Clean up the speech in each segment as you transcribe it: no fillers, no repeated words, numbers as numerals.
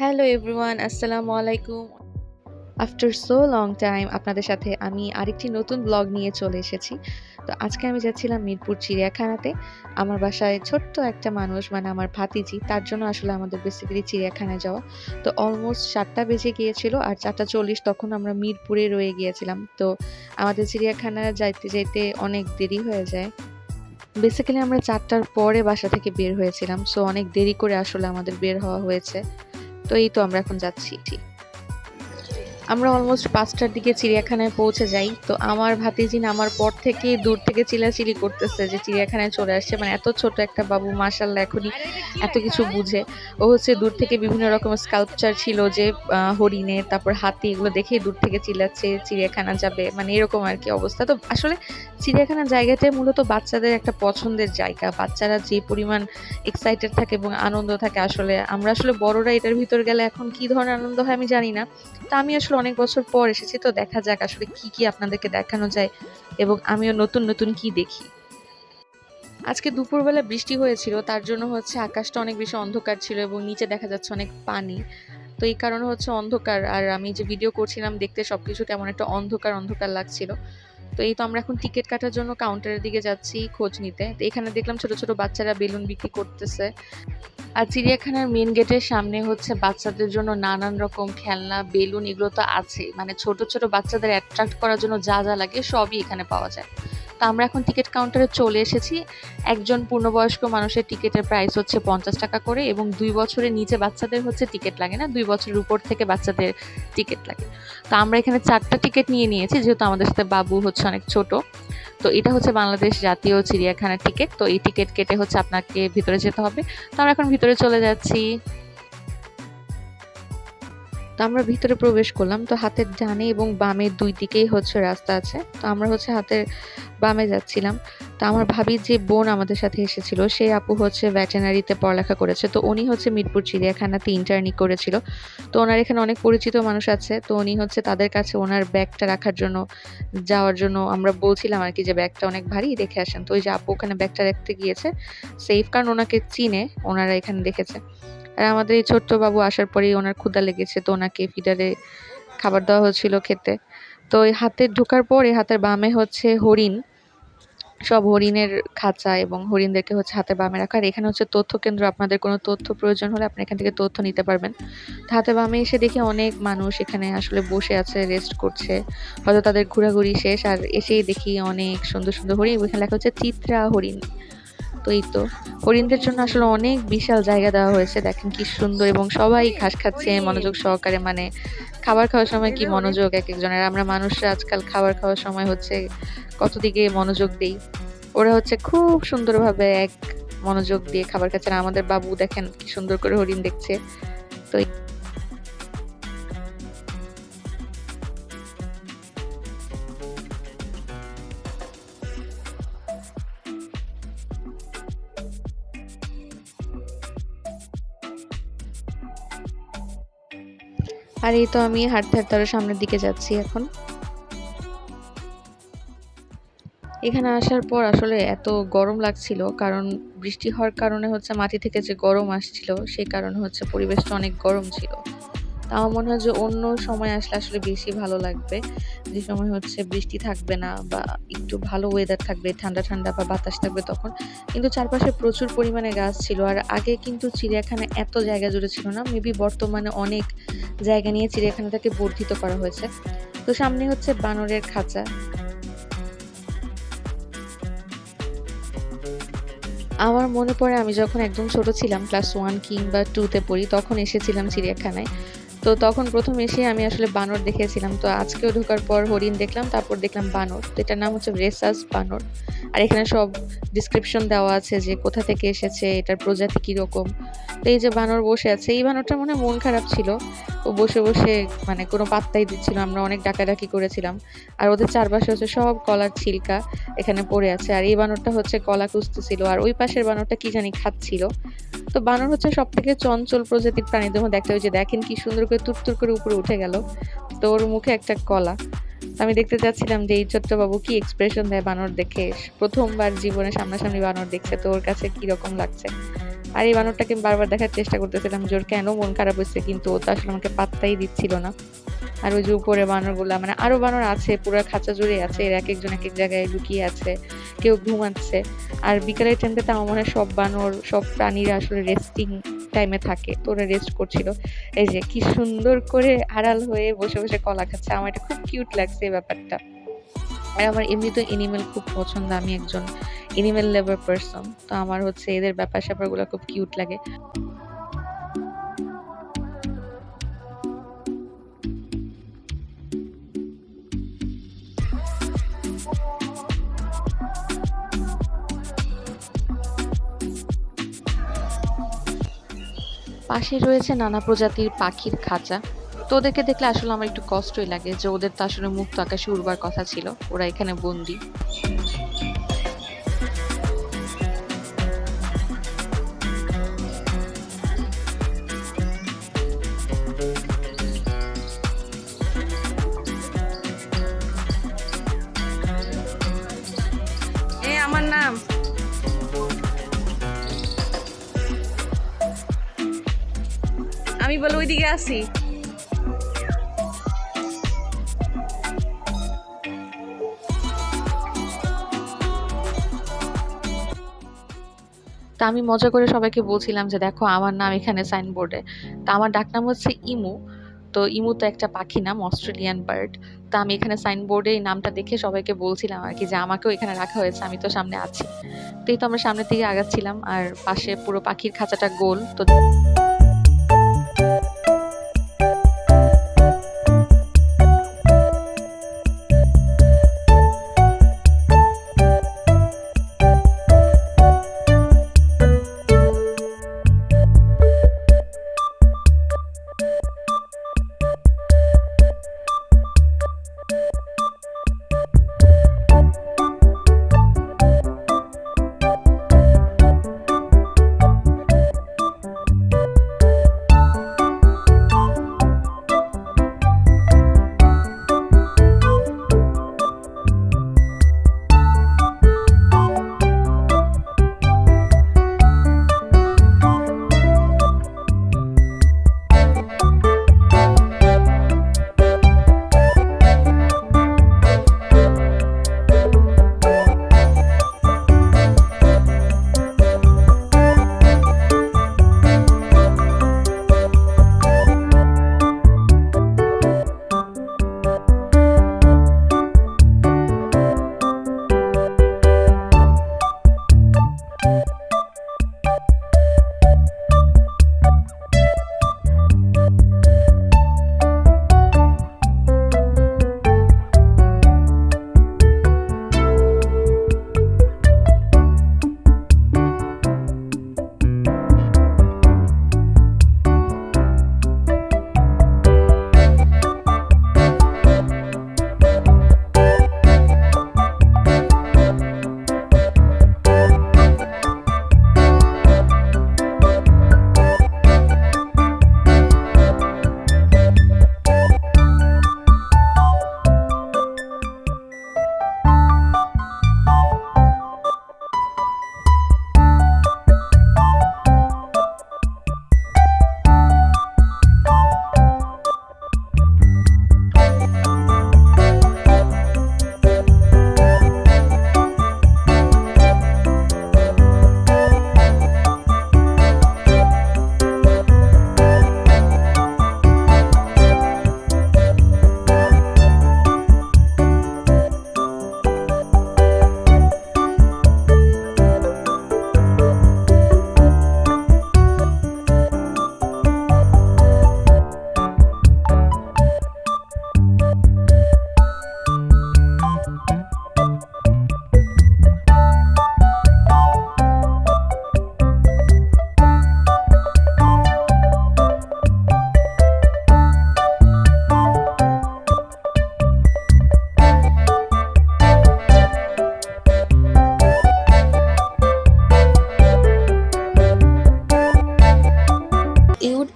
Hello everyone, আসসালামু আলাইকুম। After so long time আপনাদের সাথে আমি আরেকটি নতুন ব্লগ নিয়ে চলে এসেছি। তো আজকে আমি যাচ্ছিলাম মিরপুর চিড়িয়াখানাতে। আমার বাসায় ছোট্ট একটা মানুষ মানে আমার ভাতিজি, তার জন্য আসলে আমাদের বেসিক্যালি চিড়িয়াখানায় যাওয়া। তো অলমোস্ট ৭টা বেজে গিয়েছিল আর ৪টা ৪০ তখন আমরা মিরপুরে রয়ে গিয়েছিলাম। তো আমাদের চিড়িয়াখানা যাইতে, যাইতে অনেক দেরি হয়ে যায়। বেসিক্যালি আমরা ৪টার পরে বাসা থেকে বের হয়েছিলাম। সো অনেক দেরি করে আসলে আমাদের বের হওয়া হয়েছে। তো এই তো আমরা এখন যাচ্ছি। আমরা অলমোস্ট ৫টার দিকে চিড়িয়াখানায় পৌঁছে যাই। তো আমার ভাতিজি নামার পর থেকেই দূর থেকে চিল্লাচিল্লি করতেছে যে চিড়িয়াখানায় চলে আসছে। মানে এত ছোট একটা বাবু, মাশাআল্লাহ এখনই এত কিছু বুঝে। ও হচ্ছে দূর থেকে বিভিন্ন রকমের স্কাল্পচার ছিল যে হরিণের, তারপর হাতি, এগুলো দেখেই দূর থেকে চিল্লাচ্ছে চিড়িয়াখানা যাবে। মানে এরকম আরকি অবস্থা। তো আসলে চিড়িয়াখানার জায়গাটাই মূলত বাচ্চাদের একটা পছন্দের জায়গা। বাচ্চারা যে পরিমাণ এক্সাইটেড থাকে এবং আনন্দ থাকে, আসলে আমরা আসলে বড়রা এটার ভিতর গেলে এখন কি ধরনের আনন্দ হয় আমি জানি না। তো আমি আসলে অনেক বছর পর এসেছি, তো দেখা যাক আসলে কি আপনাদেরকে দেখানো যায় এবং আমিও নতুন নতুন কি দেখি। আজকে দুপুরবেলা বৃষ্টি হয়েছিল, তার জন্য হচ্ছে আকাশটা অনেক বেশি অন্ধকার ছিল এবং নিচে দেখা যাচ্ছে অনেক পানি। তো এই কারণে হচ্ছে অন্ধকার, আর আমি যে ভিডিও করছিলাম দেখতে সবকিছু কেমন একটা অন্ধকার অন্ধকার লাগছিল। তো এই তো আমরা এখন টিকিট কাটার জন্য কাউন্টারের দিকে যাচ্ছি খোঁজ নিতে। তো এখানে দেখলাম ছোট ছোট বাচ্চারা বেলুন বিক্রি করতেছে। আর চিড়িয়াখানার মেন গেটের সামনে হচ্ছে বাচ্চাদের জন্য নানান রকম খেলনা, বেলুন, এগুলো তো আছেই। মানে ছোট ছোট বাচ্চাদের অ্যাট্রাক্ট করার জন্য যা যা লাগে সবই এখানে পাওয়া যায়। তো আমরা এখন টিকিট কাউন্টারে চলে এসেছি। একজন পূর্ণবয়স্ক মানুষের টিকিটের প্রাইস হচ্ছে ৫০ টাকা করে এবং ২ বছরের নিচে বাচ্চাদের হচ্ছে টিকিট লাগে না, ২ বছরের উপর থেকে বাচ্চাদের টিকিট লাগে। তো আমরা এখানে ৪টা টিকিট নিয়ে নিয়েছি, যেহেতু আমাদের সাথে বাবু হচ্ছে অনেক ছোট। তো এটা হচ্ছে বাংলাদেশ জাতীয় চিড়িয়াখানার টিকিট। তো এই টিকিট কেটে হচ্ছে আপনাকে ভিতরে যেতে হবে। তো আমরা এখন ভিতরে চলে যাচ্ছি। তো আমরা ভিতরে প্রবেশ করলাম। তো হাতের ডানে এবং বামে ২ দিকেই হচ্ছে রাস্তা আছে। তো আমরা হচ্ছে হাতের বামে যাচ্ছিলাম। তো আমার ভাবির যে বোন আমাদের সাথে এসেছিল, সেই আপু হচ্ছে ভেটেরিনারিতে পড়ালেখা করেছে। তো উনি হচ্ছে মিরপুর চিড়িয়াখানাতে ইন্টার্নি করেছিল। তো ওনার এখানে অনেক পরিচিত মানুষ আছে। তো উনি হচ্ছে তাদের কাছে ওনার ব্যাগটা রাখার জন্য যাওয়ার জন্য আমরা বলছিলাম আরকি যে ব্যাগটা অনেক ভারী, রেখে আসেন। তো ওই যে আপু ওখানে ব্যাগটা রাখতে গিয়েছে সেফ, কারণ ওনাকে চিনে, ওনারা এখানে দেখেছে। আর আমাদের এই ছোট্ট বাবু আসার পরেই ওনার ক্ষুধা লেগেছে, তো ওনাকে ফিডারে খাবার দেওয়া হচ্ছিল খেতে। তো এই হাতে ঢোকার পরে হাতের বামে হচ্ছে হরিণ, সব হরিণের খাঁচা এবং হরিণদেরকে হচ্ছে হাতের বামে রাখা। আর এখানে হচ্ছে তথ্য কেন্দ্র, আপনাদের কোনো তথ্য প্রয়োজন হলে আপনি এখান থেকে তথ্য নিতে পারবেন। তো হাতের বামে এসে দেখি অনেক মানুষ এখানে আসলে বসে আছে, রেস্ট করছে, হয়তো তাদের ঘোরাঘুরি শেষ। আর এসেই দেখি অনেক সুন্দর সুন্দর হরিণ, ওইখানে লেখা হচ্ছে চিত্রা হরিণ। তো এই তো হরিণদের জন্য আসলে অনেক বিশাল জায়গা দেওয়া হয়েছে, দেখেন কি সুন্দর, এবং সবাই ঘাস খাচ্ছে মনোযোগ সহকারে। মানে খাবার খাওয়ার সময় কি মনোযোগ এক একজনের, আমরা মানুষরা আজকাল খাবার খাওয়ার সময় হচ্ছে কত দিকে মনোযোগ দেই, ওরা হচ্ছে খুব সুন্দরভাবে এক মনোযোগ দিয়ে খাবার খাচ্ছে। আর আমাদের বাবু দেখেন কি সুন্দর করে হরিণ দেখছে। তো আর এই তো আমি হাঁটতে হাঁটতে আরো সামনের দিকে যাচ্ছি এখন। এখানে আসার পর আসলে এত গরম লাগছিল, কারণ বৃষ্টি হওয়ার কারণে হচ্ছে মাটি থেকে যে গরম আসছিল, সেই কারণে হচ্ছে পরিবেশটা অনেক গরম ছিল। তা আমার মনে হয় যে অন্য সময় আসলে আসলে বেশি ভালো লাগবে, যে সময় হচ্ছে বৃষ্টি থাকবে না বা একটু ভালো ওয়েদার থাকবে, ঠান্ডা ঠান্ডা বা বাতাস থাকবে তখন। কিন্তু চারপাশে প্রচুর পরিমাণে গাছ ছিল। আর আগে কিন্তু চিড়িয়াখানা এত জায়গা জুড়ে ছিল না, মেবি বর্তমানে অনেক জায়গা নিয়ে চিড়িয়াখানাটাকে বর্ধিত করা হয়েছে। তো সামনে হচ্ছে বানরের খাঁচা। আমার মনে পড়ে আমি যখন একদম ছোট ছিলাম, ক্লাস 1 কিংবা 2 তে পড়ি, তখন এসেছিলাম চিড়িয়াখানায়। তো তখন ১ম এসেই আমি আসলে বানর দেখেছিলাম। তো আজকেও ঢোকার পর হরিণ দেখলাম, তারপর দেখলাম বানর। তো এটার নাম হচ্ছে রেসাস বানর। আর এখানে সব ডেসক্রিপশন দেওয়া আছে যে কোথা থেকে এসেছে, এটার প্রজাতি কিরকম। তো এই যে বানর বসে আছে, এই বানরটার মনে হয় মন খারাপ ছিল। ও বসে বসে মানে কোনো পাত্তাই দিচ্ছিল না। আমরা অনেক ডাকাডাকি করেছিলাম। আর ওদের চারপাশে হচ্ছে সব কলার ছিলকা এখানে পড়ে আছে। আর এই বানরটা হচ্ছে কলা খুঁজতেছিল, আর ওই পাশের বানরটা কি জানি খাচ্ছিল। তো বানর হচ্ছে সবথেকে চঞ্চল প্রজাতির প্রাণীদের মধ্যে একটা। ওই যে দেখেন কি সুন্দর করে তুরতুর করে উপরে উঠে গেল। তো ওর মুখে একটা কলা। তো আমি দেখতে চাচ্ছিলাম যে এই ছোট্ট বাবু কি এক্সপ্রেশন দেয় বানর দেখে। প্রথমবার জীবনে সামনাসামনি বানর দেখছে, তো ওর কাছে কি রকম লাগছে। আর এই বানরটাকে আমি বারবার দেখার চেষ্টা করতেছিলাম যে ওর কেন মন খারাপ হচ্ছে, কিন্তু ও তো আসলে আমাকে পাত্তাই দিচ্ছিল না। আর ওই যে উপরে বানরগুলা, মানে আরো বানর আছে, পুরো খাঁচা জুড়ে আছে, এর এক একজন এক এক জায়গায় লুকিয়ে আছে, কেউ ঘুমাচ্ছে। আর বিকালের টাইমটাতে আমার মনে হয় সব বানর, সব প্রাণীরা আসলে রেস্টিং টাইমে থাকে, তো ওরা রেস্ট করছিল। এই যে কি সুন্দর করে আড়াল হয়ে বসে বসে কলা খাচ্ছে, আমার এটা খুব কিউট লাগছে এই ব্যাপারটা। আর আমার এমনিতে এনিমেল খুব পছন্দ, আমি একজন এনিমেল লাভার পারসন, তো আমার হচ্ছে এদের ব্যাপার স্যাপারগুলো খুব কিউট লাগে। পাশে রয়েছে নানা প্রজাতির পাখির খাঁচা। তো ওদেরকে দেখলে আসলে আমার একটু কষ্টই লাগে যে ওদের তো আসলে মুক্ত আকাশে উড়বার কথা ছিল, ওরা এখানে বন্দি। আমার নাম আমি বলে ওইদিকে আছি। তা আমি মজা করে সবাইকে বলছিলাম যে দেখো আমার নাম এখানে সাইনবোর্ডে। তা আমার ডাকনাম হচ্ছে ইমু। তো ইমু তো একটা পাখি নাম, অস্ট্রেলিয়ান বার্ড। তা আমি এখানে সাইনবোর্ডে এই নামটা দেখে সবাইকে বলছিলাম আর কি যে আমাকেও এখানে রাখা হয়েছে, আমি তো সামনে আছি। তো এই তো আমরা সামনের দিকে আগাচ্ছিলাম, আর পাশে পুরো পাখির খাঁচাটা গোল তো।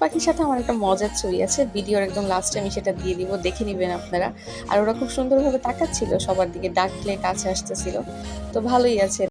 পাখির সাথে আমার একটা মজার ছবি আছে, ভিডিওর একদম লাস্টে আমি সেটা দিয়ে দিব, দেখে নেবেন আপনারা। আর ওরা খুব সুন্দরভাবে তাকাচ্ছিল, সবার দিকে ডাকলে কাছে আসতেছিল, তো ভালোই আছে।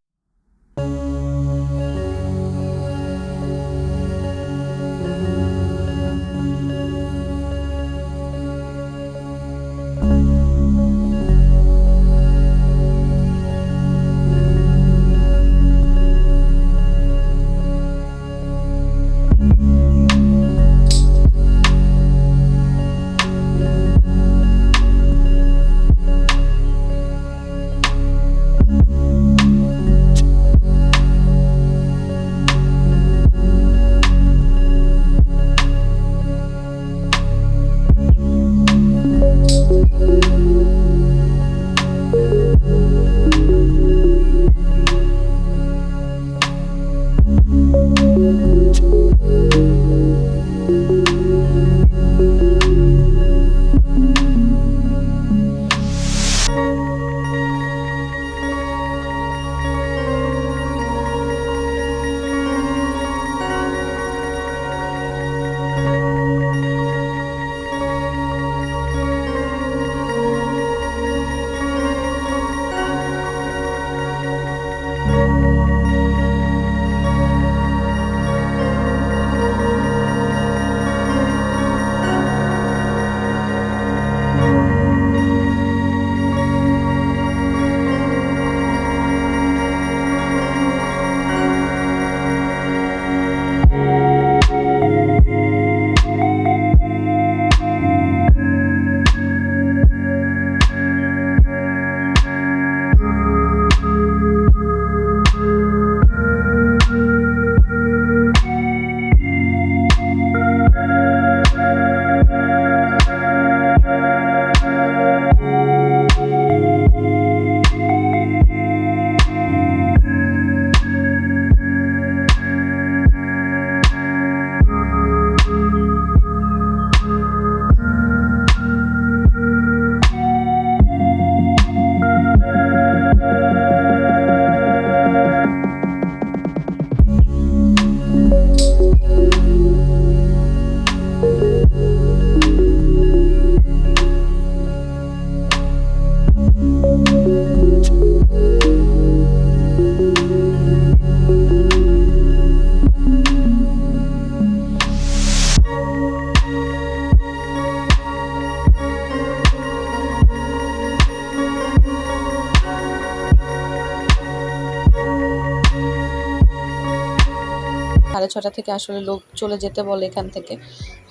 6:30 থেকে আসলে লোক চলে যেতে বলে এখান থেকে।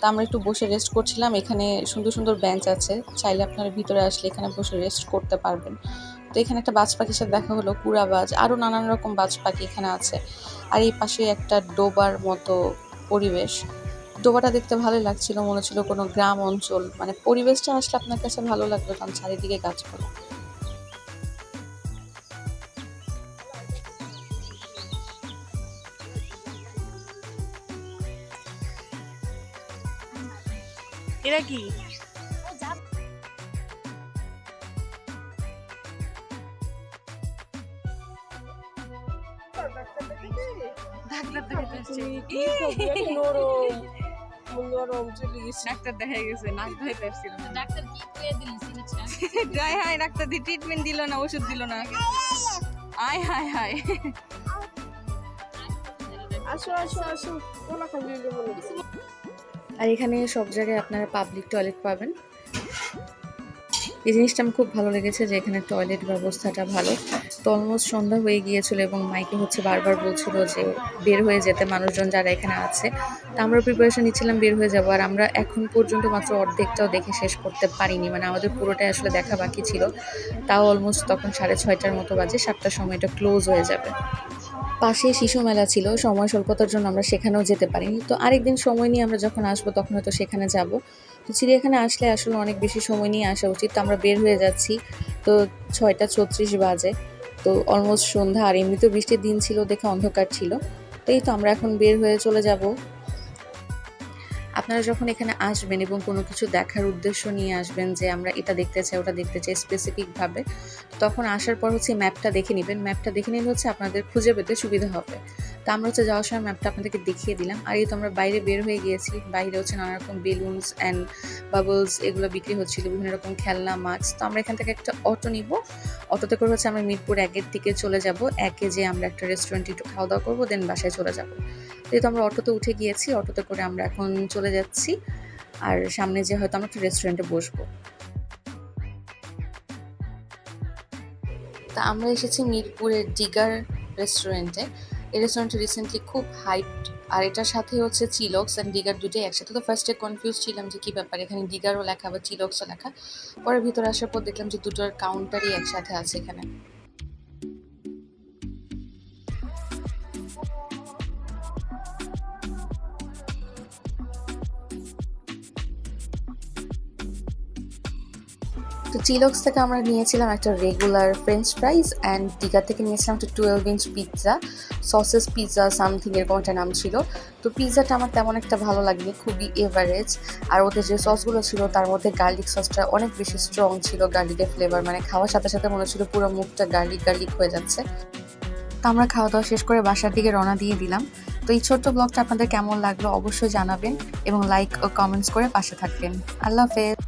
তা আমরা একটু বসে রেস্ট করছিলাম। এখানে সুন্দর সুন্দর বেঞ্চ আছে, চাইলে আপনারা ভিতরে আসলে এখানে বসে রেস্ট করতে পারবেন। তো এখানে একটা বাজ পাখির সাথে দেখা হলো, কুড়া বাজ, আরও নানান রকম বাজ পাখি এখানে আছে। আর এই পাশে একটা ডোবার মতো পরিবেশ। ডোবাটা দেখতে ভালোই লাগছিল, মনে হচ্ছিল কোনো গ্রাম অঞ্চল, মানে পরিবেশটা আসলে আপনার কাছে ভালো লাগবে, কারণ চারিদিকে গাছপালা। এরা কি? ডাক্তার দেখা গেছে, নাক ধুইতে আসছিল। ডাক্তার কি কইয়া দিল সিনেছা? হায় হায়, ডাক্তার দি ট্রিটমেন্ট দিল না, ওষুধ দিল না। আয় হায় হায়। আসো আসো আসো, কোলা খাবি বলে। আর এখানে সব জায়গায় আপনারা পাবলিক টয়লেট পাবেন। এই জিনিসটা আমার খুব ভালো লেগেছে যে এখানে টয়লেট ব্যবস্থাটা ভালো। তো অলমোস্ট সন্ধ্যা হয়ে গিয়েছিল এবং মাইকে হচ্ছে বারবার বলছিল যে বের হয়ে যেতে মানুষজন যারা এখানে আছে। তা আমরা প্রিপারেশন নিচ্ছিলাম বের হয়ে যাবো, আর আমরা এখন পর্যন্ত মাত্র অর্ধেকটাও দেখে শেষ করতে পারিনি, মানে আমাদের পুরোটাই আসলে দেখা বাকি ছিল। তাও অলমোস্ট তখন 6:30টার মতো বাজে, 7টার সময় এটা ক্লোজ হয়ে যাবে। পাশে শিশু মেলা ছিল, সময় স্বল্পতার জন্য আমরা সেখানেও যেতে পারিনি। তো আরেকদিন সময় নিয়ে আমরা যখন আসবো তখন হয়তো সেখানে যাব। তো চিড়িয়াখানা আসলে আসলে অনেক বেশি সময় নিয়ে আসা উচিত। তো আমরা বের হয়ে যাচ্ছি, তো 6:36 বাজে, তো অলমোস্ট সন্ধ্যা, আর এমনিতেও বৃষ্টির দিন ছিল দেখে অন্ধকার ছিল। তো এই তো আমরা এখন বের হয়ে চলে যাব। আপনারা যখন এখানে আসবেন এবং কোনো কিছু দেখার উদ্দেশ্য নিয়ে আসবেন যে আমরা এটা দেখতে চাই ওটা দেখতে চাই স্পেসিফিকভাবে, তখন আসার পর হচ্ছে ম্যাপটা দেখে নেবেন। ম্যাপটা দেখে নিলে হচ্ছে আপনাদের খুঁজে পেতে সুবিধা হবে। তো আমরা হচ্ছে যাওয়ার সময় ম্যাপটা আপনাদেরকে দেখিয়ে দিলাম। আর এই তো আমরা বাইরে বের হয়ে গিয়েছি। বাইরে হচ্ছে নানা রকম বেলুনস অ্যান্ড বাবলস এগুলো বিক্রি হচ্ছিল, বিভিন্ন রকম খেলনা, মাছ। তো আমরা এখান থেকে একটা অটো নিব। অটোতে করে হচ্ছে আমরা মিরপুর 1-এর দিকে চলে যাব। 1-এ যে আমরা একটা রেস্টুরেন্টে একটু খাওয়া দাওয়া করবো, দেন বাসায় চলে যাব। যেহেতু আমরা অটোতে উঠে গিয়েছি, অটোতে করে আমরা এখন চলে যাচ্ছি। আর সামনে যে হয়তো আমরা একটা রেস্টুরেন্টে বসবো। তা আমরা এসেছি মিরপুরের ডিগার রেস্টুরেন্টে। এই রেস্টুরেন্টে রিসেন্টলি খুব হাইপড, আর এটার সাথে হচ্ছে চিলক্স অ্যান্ড ডিগার দুটোই একসাথে। তো ফার্স্টে কনফিউজ ছিলাম যে কী ব্যাপার, এখানে ডিগারও লেখা বা চিলক্সও লেখা। পরে ভিতরে আসার পর দেখলাম যে দুটোর কাউন্টারই একসাথে আছে এখানে। তো চিলক্স থেকে আমরা নিয়েছিলাম একটা রেগুলার ফ্রেঞ্চ ফ্রাইজ, অ্যান্ড ডিগার থেকে নিয়েছিলাম একটা 12-ইঞ্চ পিৎজা, সসেস পিৎজা সামথিং এরকম একটা নাম ছিল। তো পিৎজাটা আমার তেমন একটা ভালো লাগেনি, খুবই এভারেজ। আর ওদের যে সসগুলো ছিল তার মধ্যে গার্লিক সসটা অনেক বেশি স্ট্রং ছিল, গার্লিকের ফ্লেভার, মানে খাওয়ার সাথে সাথে মনে হচ্ছিল পুরো মুখটা গার্লিক গার্লিক হয়ে যাচ্ছে। তো আমরা খাওয়া দাওয়া শেষ করে বাসার দিকে রওনা দিয়ে দিলাম। তো এই ছোট্ট ব্লগটা আপনাদের কেমন লাগলো অবশ্যই জানাবেন এবং লাইক ও কমেন্টস করে পাশে থাকবেন। আল্লাহ হাফেজ।